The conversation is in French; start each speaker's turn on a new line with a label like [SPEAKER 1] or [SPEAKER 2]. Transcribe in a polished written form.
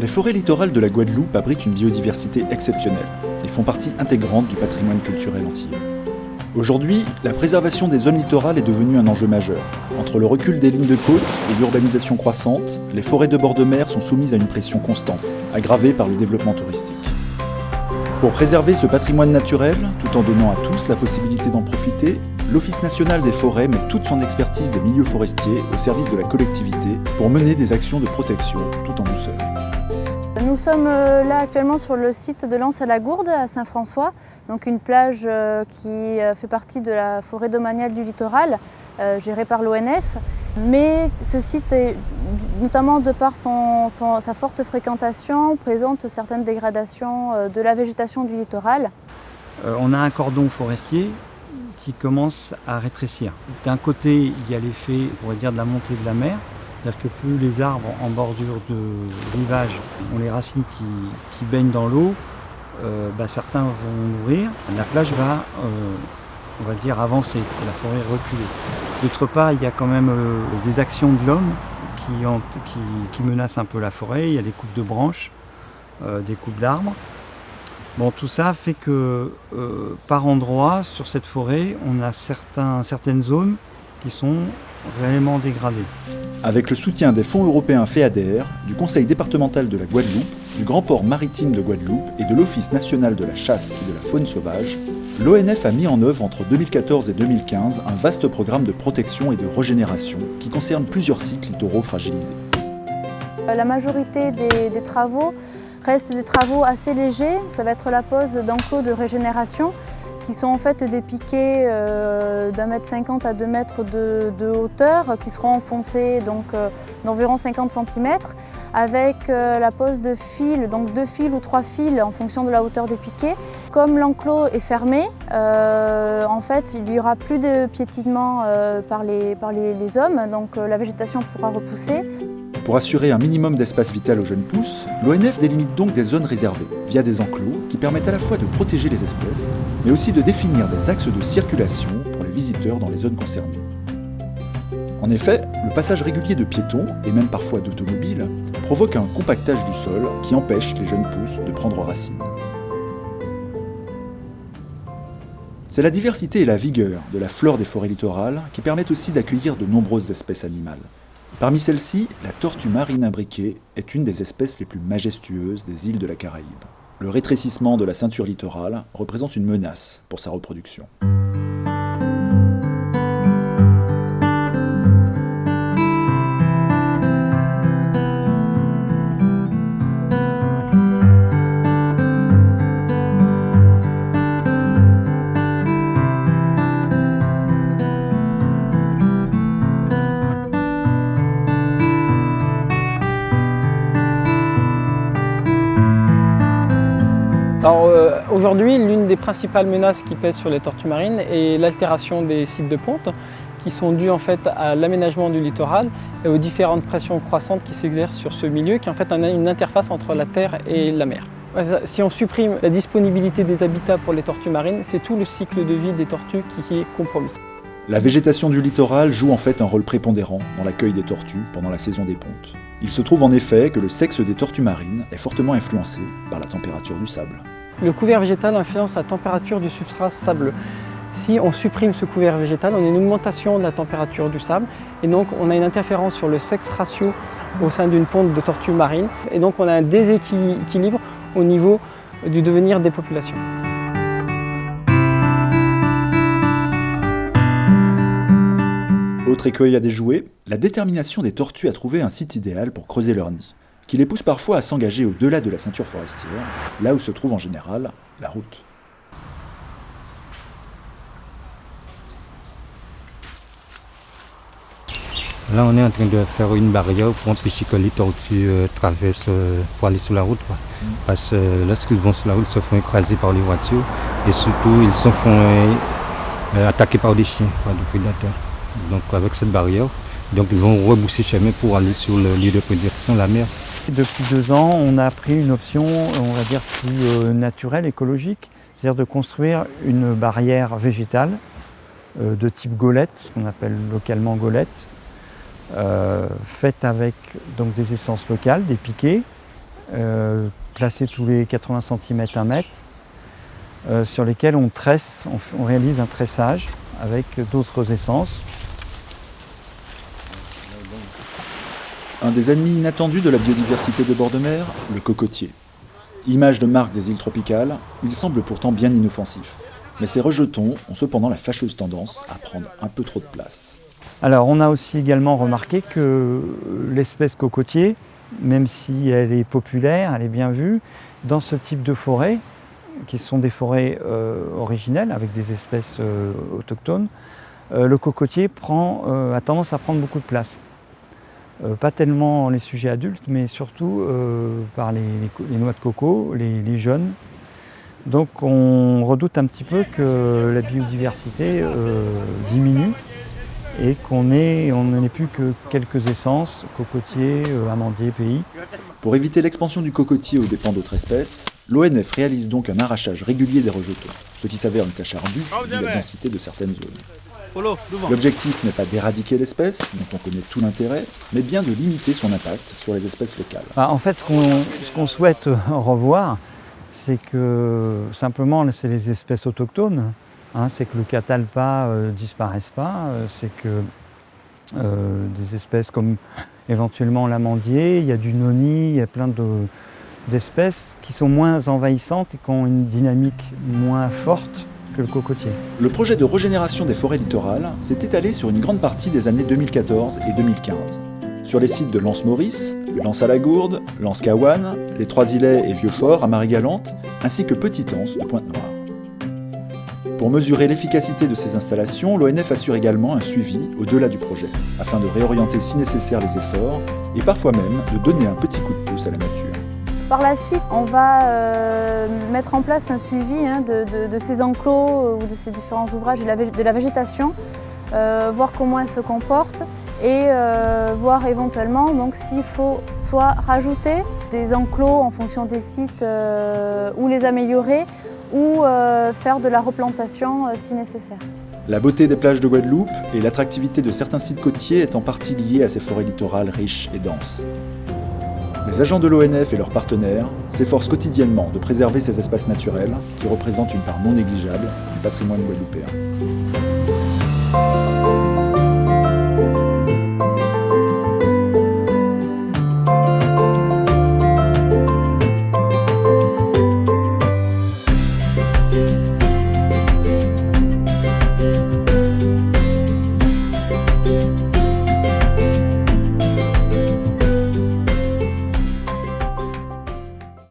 [SPEAKER 1] Les forêts littorales de la Guadeloupe abritent une biodiversité exceptionnelle et font partie intégrante du patrimoine culturel antillais. Aujourd'hui, la préservation des zones littorales est devenue un enjeu majeur. Entre le recul des lignes de côte et l'urbanisation croissante, les forêts de bord de mer sont soumises à une pression constante, aggravée par le développement touristique. Pour préserver ce patrimoine naturel, tout en donnant à tous la possibilité d'en profiter, l'Office national des forêts met toute son expertise des milieux forestiers au service de la collectivité pour mener des actions de protection tout en douceur.
[SPEAKER 2] Nous sommes là actuellement sur le site de l'Anse-à-la-Gourde à Saint-François, donc une plage qui fait partie de la forêt domaniale du littoral, gérée par l'ONF. Mais ce site, notamment de par sa forte fréquentation, présente certaines dégradations de la végétation du littoral.
[SPEAKER 3] On a un cordon forestier qui commence à rétrécir. D'un côté, il y a l'effet, on pourrait dire, de la montée de la mer. C'est-à-dire que plus les arbres en bordure de rivage ont les racines qui baignent dans l'eau, certains vont mourir. La plage va, on va dire, avancer et la forêt reculer. D'autre part, il y a quand même des actions de l'homme qui menacent un peu la forêt. Il y a des coupes de branches, des coupes d'arbres. Bon, tout ça fait que par endroits, sur cette forêt, on a certaines zones qui sont réellement dégradées.
[SPEAKER 1] Avec le soutien des fonds européens FEADER, du Conseil départemental de la Guadeloupe, du Grand Port maritime de Guadeloupe et de l'Office national de la chasse et de la faune sauvage, l'ONF a mis en œuvre entre 2014 et 2015 un vaste programme de protection et de régénération qui concerne plusieurs sites littoraux fragilisés.
[SPEAKER 2] La majorité des travaux restent des travaux assez légers. Ça va être la pose d'enclos de régénération qui sont en fait des piquets d'1,50 m à 2 mètres de hauteur qui seront enfoncés d'environ 50 cm avec la pose de fils, donc 2 fils ou 3 fils en fonction de la hauteur des piquets. Comme l'enclos est fermé, en fait il n'y aura plus de piétinement par les hommes, donc la végétation pourra repousser.
[SPEAKER 1] Pour assurer un minimum d'espace vital aux jeunes pousses, l'ONF délimite donc des zones réservées, via des enclos qui permettent à la fois de protéger les espèces, mais aussi de définir des axes de circulation pour les visiteurs dans les zones concernées. En effet, le passage régulier de piétons, et même parfois d'automobiles, provoque un compactage du sol qui empêche les jeunes pousses de prendre racine. C'est la diversité et la vigueur de la flore des forêts littorales qui permettent aussi d'accueillir de nombreuses espèces animales. Parmi celles-ci, la tortue marine imbriquée est une des espèces les plus majestueuses des îles de la Caraïbe. Le rétrécissement de la ceinture littorale représente une menace pour sa reproduction.
[SPEAKER 4] Alors aujourd'hui, l'une des principales menaces qui pèsent sur les tortues marines est l'altération des sites de ponte qui sont dues en fait à l'aménagement du littoral et aux différentes pressions croissantes qui s'exercent sur ce milieu qui en fait une interface entre la terre et la mer. Si on supprime la disponibilité des habitats pour les tortues marines, c'est tout le cycle de vie des tortues qui est compromis.
[SPEAKER 1] La végétation du littoral joue en fait un rôle prépondérant dans l'accueil des tortues pendant la saison des pontes. Il se trouve en effet que le sexe des tortues marines est fortement influencé par la température du sable.
[SPEAKER 4] Le couvert végétal influence la température du substrat sableux. Si on supprime ce couvert végétal, on a une augmentation de la température du sable et donc on a une interférence sur le sexe ratio au sein d'une ponte de tortues marines et donc on a un déséquilibre au niveau du devenir des populations.
[SPEAKER 1] Autre écueil à déjouer, la détermination des tortues à trouver un site idéal pour creuser leur nid, qui les pousse parfois à s'engager au-delà de la ceinture forestière, là où se trouve en général la route.
[SPEAKER 5] Là, on est en train de faire une barrière pour empêcher que les tortues traversent pour aller sur la route. Parce que lorsqu'ils vont sur la route, ils se font écraser par les voitures et surtout, ils se font attaquer par des chiens, par des prédateurs. Donc, avec cette barrière, donc ils vont rebousser chemin pour aller sur le lieu de prédilection, la mer.
[SPEAKER 3] Depuis 2 ans, on a pris une option, on va dire, plus naturelle, écologique, c'est-à-dire de construire une barrière végétale de type golette, ce qu'on appelle localement golette, faite avec donc, des essences locales, des piquets, placés tous les 80 cm, 1 mètre, sur lesquels on tresse, on réalise un tressage avec d'autres essences.
[SPEAKER 1] Un des ennemis inattendus de la biodiversité des bords de mer, le cocotier. Image de marque des îles tropicales, il semble pourtant bien inoffensif. Mais ces rejetons ont cependant la fâcheuse tendance à prendre un peu trop de place.
[SPEAKER 3] Alors on a aussi également remarqué que l'espèce cocotier, même si elle est populaire, elle est bien vue, dans ce type de forêt, qui sont des forêts originelles avec des espèces autochtones, le cocotier a tendance à prendre beaucoup de place. Pas tellement les sujets adultes, mais surtout par les noix de coco, les jeunes. Donc on redoute un petit peu que la biodiversité diminue et qu'on n'ait plus que quelques essences, cocotiers, amandiers, pays.
[SPEAKER 1] Pour éviter l'expansion du cocotier aux dépens d'autres espèces, l'ONF réalise donc un arrachage régulier des rejetons, ce qui s'avère une tâche ardue vu la densité de certaines zones. L'objectif n'est pas d'éradiquer l'espèce, dont on connaît tout l'intérêt, mais bien de limiter son impact sur les espèces locales.
[SPEAKER 3] En fait, ce qu'on souhaite revoir, c'est que simplement c'est les espèces autochtones, c'est que le catalpa ne disparaisse pas, c'est que des espèces comme éventuellement l'amandier, il y a du noni, il y a plein d'espèces qui sont moins envahissantes et qui ont une dynamique moins forte que le cocotier.
[SPEAKER 1] Le projet de régénération des forêts littorales s'est étalé sur une grande partie des années 2014 et 2015. Sur les sites de Lens-Maurice, Lens-à-la-Gourde, Lens-Caouanne, les Trois-Îlets et Vieux-Fort à Marie-Galante, ainsi que Petit-Anse de Pointe-Noire. Pour mesurer l'efficacité de ces installations, l'ONF assure également un suivi au-delà du projet, afin de réorienter si nécessaire les efforts et parfois même de donner un petit coup de pouce à la nature.
[SPEAKER 2] Par la suite, on va mettre en place un suivi de ces enclos ou de ces différents ouvrages de la végétation, voir comment elle se comporte et voir éventuellement s'il faut soit rajouter des enclos en fonction des sites ou les améliorer ou faire de la replantation si nécessaire.
[SPEAKER 1] La beauté des plages de Guadeloupe et l'attractivité de certains sites côtiers est en partie liée à ces forêts littorales riches et denses. Les agents de l'ONF et leurs partenaires s'efforcent quotidiennement de préserver ces espaces naturels qui représentent une part non négligeable du patrimoine guadeloupéen.